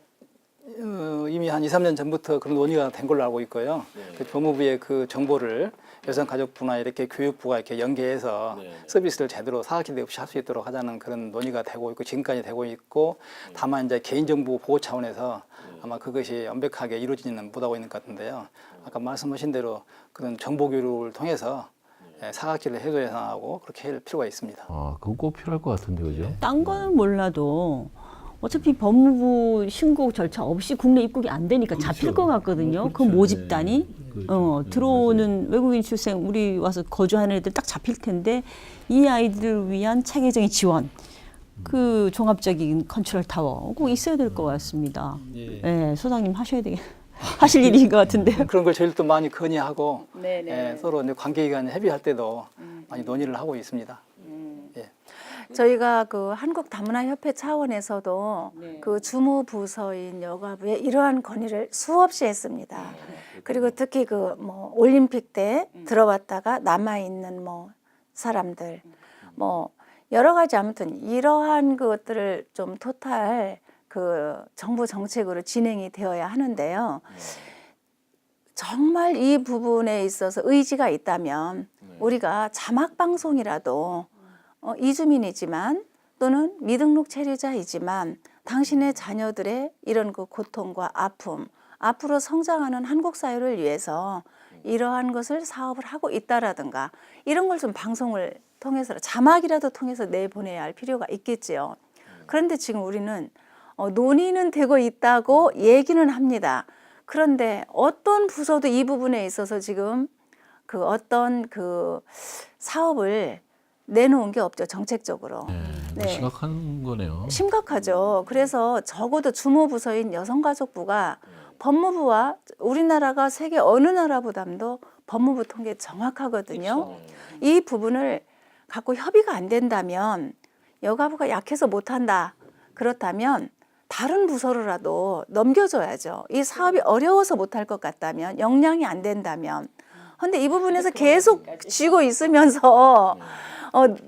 Speaker 4: 이미 한 2, 3년 전부터 그런 논의가 된 걸로 알고 있고요. 그 법무부의 그 정보를 여성가족부나 이렇게 교육부가 이렇게 연계해서 서비스를 제대로 사각지대 없이 할 수 있도록 하자는 그런 논의가 되고 있고 지금까지 되고 있고 다만 이제 개인정보 보호 차원에서 아마 그것이 완벽하게 이루어지지는 못하고 있는 것 같은데요. 아까 말씀하신 대로 그런 정보 교육을 통해서 사각지를 해소해나가고 그렇게 할 필요가 있습니다.
Speaker 2: 아, 그거 꼭 필요할 것 같은데, 그죠?
Speaker 1: 딴 거는 몰라도 어차피 법무부 신고 절차 없이 국내 입국이 안 되니까 잡힐 것 같거든요. 그 모집단이 들어오는 외국인 출생 우리 와서 거주하는 애들 딱 잡힐 텐데 이 아이들을 위한 체계적인 지원, 그 종합적인 컨트롤 타워 꼭 있어야 될 것 같습니다. 네, 소장님 하셔야 하실 일인 것 같은데요.
Speaker 4: 그런 걸 저희도 많이 건의하고 서로 이제 관계기관 협의할 때도 많이 논의를 하고 있습니다.
Speaker 3: 저희가 그 한국 다문화 협회 차원에서도 그 주무부서인 여가부에 이러한 건의를 수없이 했습니다. 그리고 특히 그 뭐 올림픽 때 들어왔다가 남아 있는 뭐 사람들, 뭐 여러 가지 아무튼 이러한 것들을 좀 토탈 그 정부 정책으로 진행이 되어야 하는데요. 정말 이 부분에 있어서 의지가 있다면 우리가 자막 방송이라도 이주민이지만 또는 미등록 체류자이지만 당신의 자녀들의 이런 그 고통과 아픔, 앞으로 성장하는 한국 사회를 위해서 이러한 것을 사업을 하고 있다라든가 이런 걸 좀 방송을 통해서 자막이라도 통해서 내보내야 할 필요가 있겠지요. 그런데 지금 우리는 논의는 되고 있다고 얘기는 합니다. 그런데 어떤 부서도 이 부분에 있어서 지금 그 어떤 그 사업을 내놓은 게 없죠, 정책적으로.
Speaker 2: 네. 심각한 거네요.
Speaker 3: 심각하죠. 그래서 적어도 주무부서인 여성가족부가 법무부와 우리나라가 세계 어느 나라보다도 법무부 통계 정확하거든요. 이 부분을 갖고 협의가 안 된다면 여가부가 약해서 못한다. 그렇다면 다른 부서로라도 넘겨줘야죠. 이 사업이 어려워서 못할 것 같다면, 역량이 안 된다면. 그런데 이 부분에서 계속 쥐고 있으면서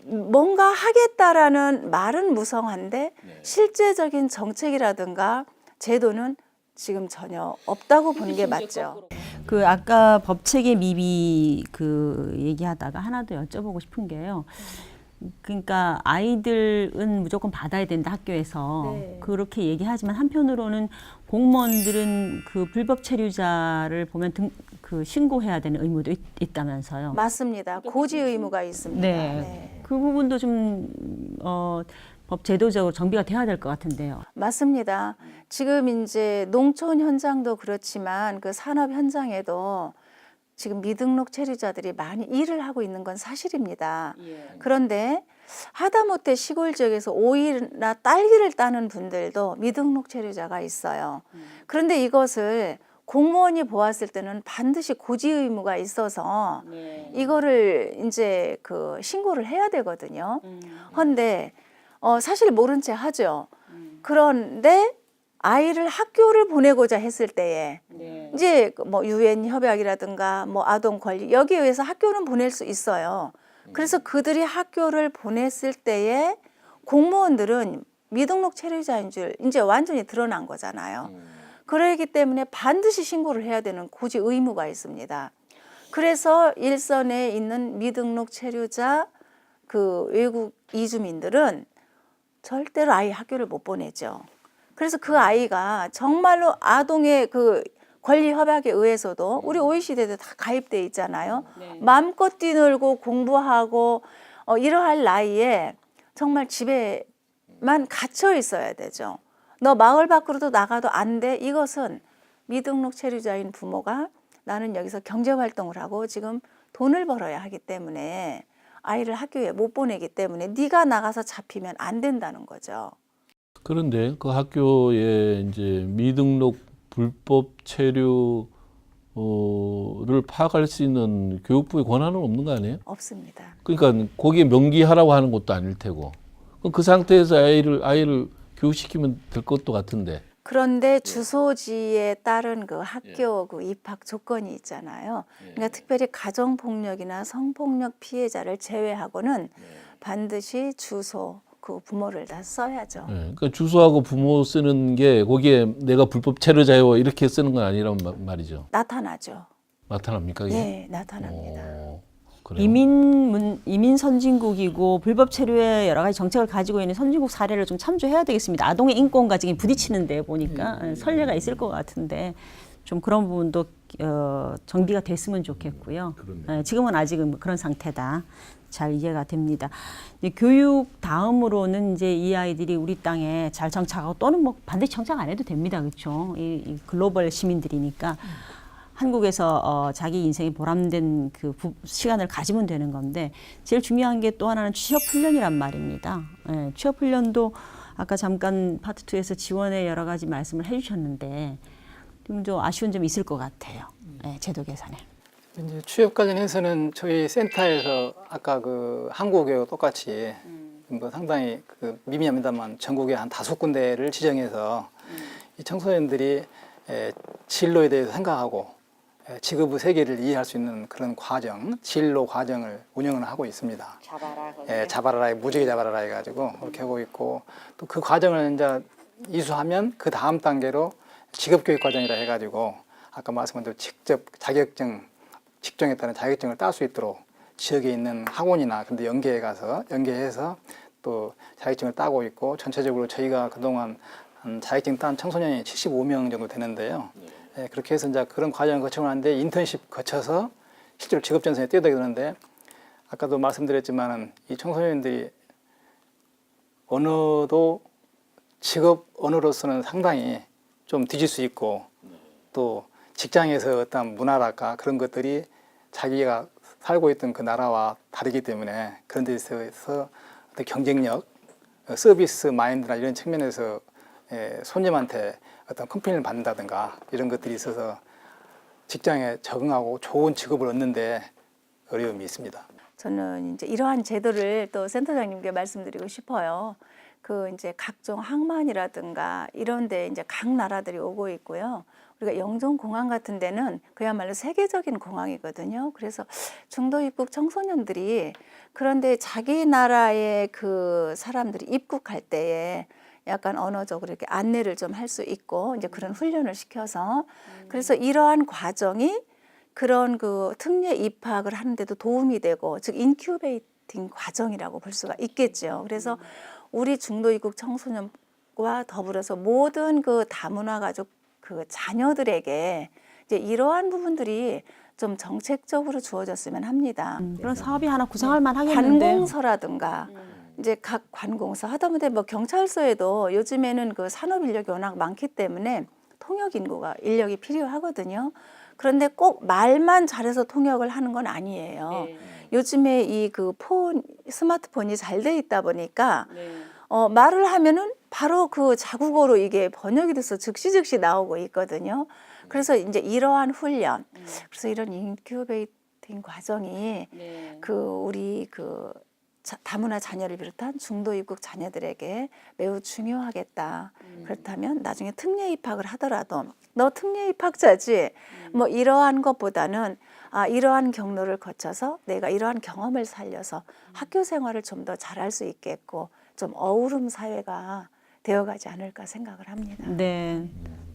Speaker 3: 뭔가 하겠다라는 말은 무성한데 실제적인 정책이라든가 제도는 지금 전혀 없다고 보는 게 맞죠.
Speaker 1: 그 아까 법체계 미비 그 얘기하다가 하나 더 여쭤보고 싶은 게요. 그러니까 아이들은 무조건 받아야 된다 학교에서
Speaker 3: 네.
Speaker 1: 그렇게 얘기하지만 한편으로는 공무원들은 그 불법 체류자를 보면 그 신고해야 되는 의무도 있다면서요.
Speaker 3: 맞습니다. 고지 의무가 있습니다.
Speaker 1: 네. 그 부분도 좀 법 제도적으로 정비가 돼야 될 것 같은데요.
Speaker 3: 맞습니다. 지금 이제 농촌 현장도 그렇지만 그 산업 현장에도 지금 미등록 체류자들이 많이 일을 하고 있는 건 사실입니다. 그런데 하다못해 시골 지역에서 오이나 딸기를 따는 분들도 미등록 체류자가 있어요. 그런데 이것을 공무원이 보았을 때는 반드시 고지 의무가 있어서 이거를 이제 그 신고를 해야 되거든요. 그런데 사실 모른 채 하죠. 그런데 아이를 학교를 보내고자 했을 때에 이제 뭐 유엔 협약이라든가 뭐 아동 권리 여기에 의해서 학교는 보낼 수 있어요. 그래서 그들이 학교를 보냈을 때에 공무원들은 미등록 체류자인 줄 이제 완전히 드러난 거잖아요. 그러기 때문에 반드시 신고를 해야 되는 고지 의무가 있습니다. 그래서 일선에 있는 미등록 체류자 그 외국 이주민들은 절대로 아이 학교를 못 보내죠. 그래서 그 아이가 정말로 아동의 그 권리 협약에 의해서도 우리 OECD에도 다 가입돼 있잖아요. 마음껏 뛰놀고 공부하고 이러할 나이에 정말 집에만 갇혀 있어야 되죠. 너 마을 밖으로도 나가도 안 돼. 이것은 미등록 체류자인 부모가 나는 여기서 경제활동을 하고 지금 돈을 벌어야 하기 때문에 아이를 학교에 못 보내기 때문에 네가 나가서 잡히면 안 된다는 거죠.
Speaker 2: 그런데 그 학교에 이제 미등록 불법 체류를 파악할 수 있는 교육부의 권한은 없는 거 아니에요?
Speaker 3: 없습니다.
Speaker 2: 그러니까 거기에 명기하라고 하는 것도 아닐 테고. 그럼 그 상태에서 아이를 교육시키면 될 것도 같은데.
Speaker 3: 그런데 주소지에 따른 그 학교 그 입학 조건이 있잖아요. 그러니까 특별히 가정폭력이나 성폭력 피해자를 제외하고는 반드시 주소 그 부모를 다 써야죠.
Speaker 2: 네, 그러니까 주소하고 부모 쓰는 게 거기에 내가 불법 체류자요 이렇게 쓰는 건 아니란 말이죠.
Speaker 3: 나타나죠.
Speaker 2: 나타납니까? 이게?
Speaker 3: 네, 나타납니다.
Speaker 2: 그래요?
Speaker 1: 이민 선진국이고 불법 체류의 여러 가지 정책을 가지고 있는 선진국 사례를 좀 참조해야 되겠습니다. 아동의 인권과 지금 부딪히는데 보니까 선례가 있을 것 같은데 좀 그런 부분도 정비가 됐으면 좋겠고요. 지금은 아직은 그런 상태다. 잘 이해가 됩니다. 이제 교육 다음으로는 이제 이 아이들이 우리 땅에 잘 정착하고 또는 뭐 반드시 정착 안 해도 됩니다. 그렇죠? 이 글로벌 시민들이니까. 한국에서 자기 인생이 보람된 그 시간을 가지면 되는 건데 제일 중요한 게 또 하나는 취업훈련이란 말입니다. 예, 취업훈련도 아까 잠깐 파트 2에서 지원의 여러 가지 말씀을 해주셨는데 좀 아쉬운 점이 있을 것 같아요. 예, 제도 개선에.
Speaker 4: 이제 취업 관련해서는 저희 센터에서 아까 그 한국외와 똑같이 뭐 상당히 그 미미합니다만 전국에 한 5군데를 지정해서 이 청소년들이 진로에 대해서 생각하고 직업의 세계를 이해할 수 있는 그런 과정, 진로 과정을 운영을 하고 있습니다. 자바라라, 무지개 자바라라 해가지고 그렇게 하고 있고, 또 그 과정을 이제 이수하면 그 다음 단계로 직업교육 과정이라 해가지고 아까 말씀한 대로 직접 자격증, 직종에 따른 자격증을 딸 수 있도록 지역에 있는 학원이나 근데 연계해서 또 자격증을 따고 있고, 전체적으로 저희가 그동안 자격증 딴 청소년이 75명 정도 되는데요. 그렇게 해서 이제 그런 과정을 거치고 나는데 인턴십 거쳐서 실제로 직업 전선에 뛰어들게 되는데, 아까도 말씀드렸지만은 이 청소년들이 언어도 직업 언어로서는 상당히 좀 뒤질 수 있고, 또 직장에서 어떤 문화랄까 그런 것들이 자기가 살고 있던 그 나라와 다르기 때문에 그런 데 있어서 어떤 경쟁력, 서비스 마인드나 이런 측면에서 손님한테 어떤 컴플레인을 받는다든가 이런 것들이 있어서 직장에 적응하고 좋은 직업을 얻는데 어려움이 있습니다.
Speaker 3: 저는 이제 이러한 제도를 또 센터장님께 말씀드리고 싶어요. 그 이제 각종 항만이라든가 이런 데 이제 각 나라들이 오고 있고요. 우리가 영종공항 같은 데는 그야말로 세계적인 공항이거든요. 그래서 중도 입국 청소년들이 그런데 자기 나라의 그 사람들이 입국할 때에 약간 언어적으로 이렇게 안내를 좀 할 수 있고 이제 그런 훈련을 시켜서, 그래서 이러한 과정이 그런 그 특례 입학을 하는데도 도움이 되고, 즉 인큐베이팅 과정이라고 볼 수가 있겠죠. 그래서 우리 중도 입국 청소년과 더불어서 모든 그 다문화 가족 그 자녀들에게 이제 이러한 부분들이 좀 정책적으로 주어졌으면 합니다.
Speaker 1: 그런 사업이 하나 구상할 만 하겠는데.
Speaker 3: 관공서라든가 이제 각 관공서 하다못해 뭐 경찰서에도 요즘에는 그 산업 인력이 워낙 많기 때문에 통역 인구가 인력이 필요하거든요. 그런데 꼭 말만 잘해서 통역을 하는 건 아니에요. 요즘에 이 그 스마트폰이 잘 돼 있다 보니까 말을 하면은 바로 그 자국어로 이게 번역이 돼서 즉시 나오고 있거든요. 그래서 이제 이러한 훈련, 그래서 이런 인큐베이팅 과정이 그 우리 그 다문화 자녀를 비롯한 중도 입국 자녀들에게 매우 중요하겠다. 그렇다면 나중에 특례 입학을 하더라도 너 특례 입학자지? 뭐 이러한 것보다는 이러한 경로를 거쳐서 내가 이러한 경험을 살려서 학교 생활을 좀 더 잘할 수 있겠고 좀 어우름 사회가 되어가지 않을까 생각을 합니다.
Speaker 1: 네,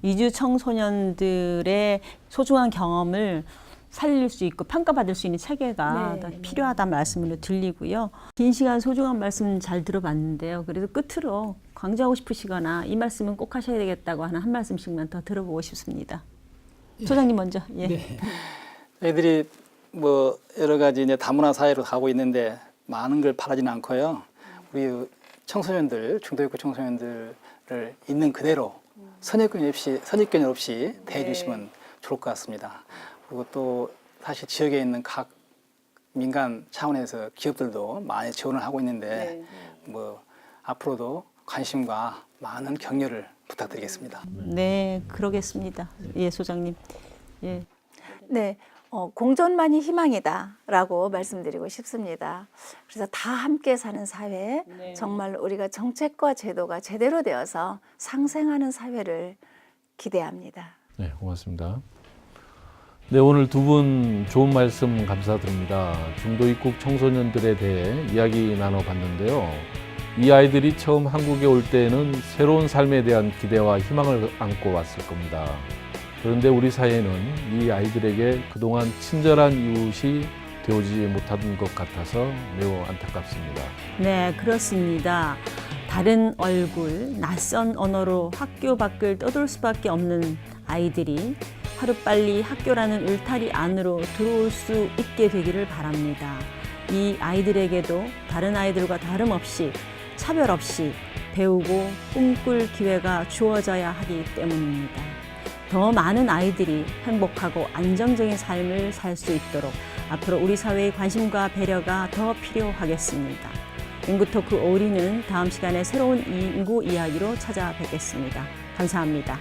Speaker 1: 이주 청소년들의 소중한 경험을 살릴 수 있고 평가받을 수 있는 체계가 더 필요하다는 말씀으로 들리고요. 긴 시간 소중한 말씀 잘 들어봤는데요. 그래서 끝으로 강조하고 싶으시거나 이 말씀은 꼭 하셔야 되겠다고 하는 한 말씀씩만 더 들어보고 싶습니다. 소장님 먼저. 예.
Speaker 4: 네. 애들이 뭐 여러 가지 이제 다문화 사회로 가고 있는데 많은 걸 바라지는 않고요. 우리 청소년들, 중도입국 청소년들을 있는 그대로 선입견 없이 대해주시면 좋을 것 같습니다. 그리고 또 사실 지역에 있는 각 민간 차원에서 기업들도 많이 지원을 하고 있는데 뭐 앞으로도 관심과 많은 격려를 부탁드리겠습니다.
Speaker 1: 네, 그러겠습니다. 예, 소장님. 예.
Speaker 3: 네, 공존만이 희망이다라고 말씀드리고 싶습니다. 그래서 다 함께 사는 사회, 정말 우리가 정책과 제도가 제대로 되어서 상생하는 사회를 기대합니다.
Speaker 2: 네, 고맙습니다. 네, 오늘 두 분 좋은 말씀 감사드립니다. 중도 입국 청소년들에 대해 이야기 나눠봤는데요. 이 아이들이 처음 한국에 올 때에는 새로운 삶에 대한 기대와 희망을 안고 왔을 겁니다. 그런데 우리 사회는 이 아이들에게 그동안 친절한 이웃이 되어지지 못한 것 같아서 매우 안타깝습니다.
Speaker 1: 네, 그렇습니다. 다른 얼굴, 낯선 언어로 학교 밖을 떠돌 수밖에 없는 아이들이 하루빨리 학교라는 울타리 안으로 들어올 수 있게 되기를 바랍니다. 이 아이들에게도 다른 아이들과 다름없이 차별 없이 배우고 꿈꿀 기회가 주어져야 하기 때문입니다. 더 많은 아이들이 행복하고 안정적인 삶을 살 수 있도록 앞으로 우리 사회의 관심과 배려가 더 필요하겠습니다. 인구토크 오리는 다음 시간에 새로운 인구 이야기로 찾아뵙겠습니다. 감사합니다.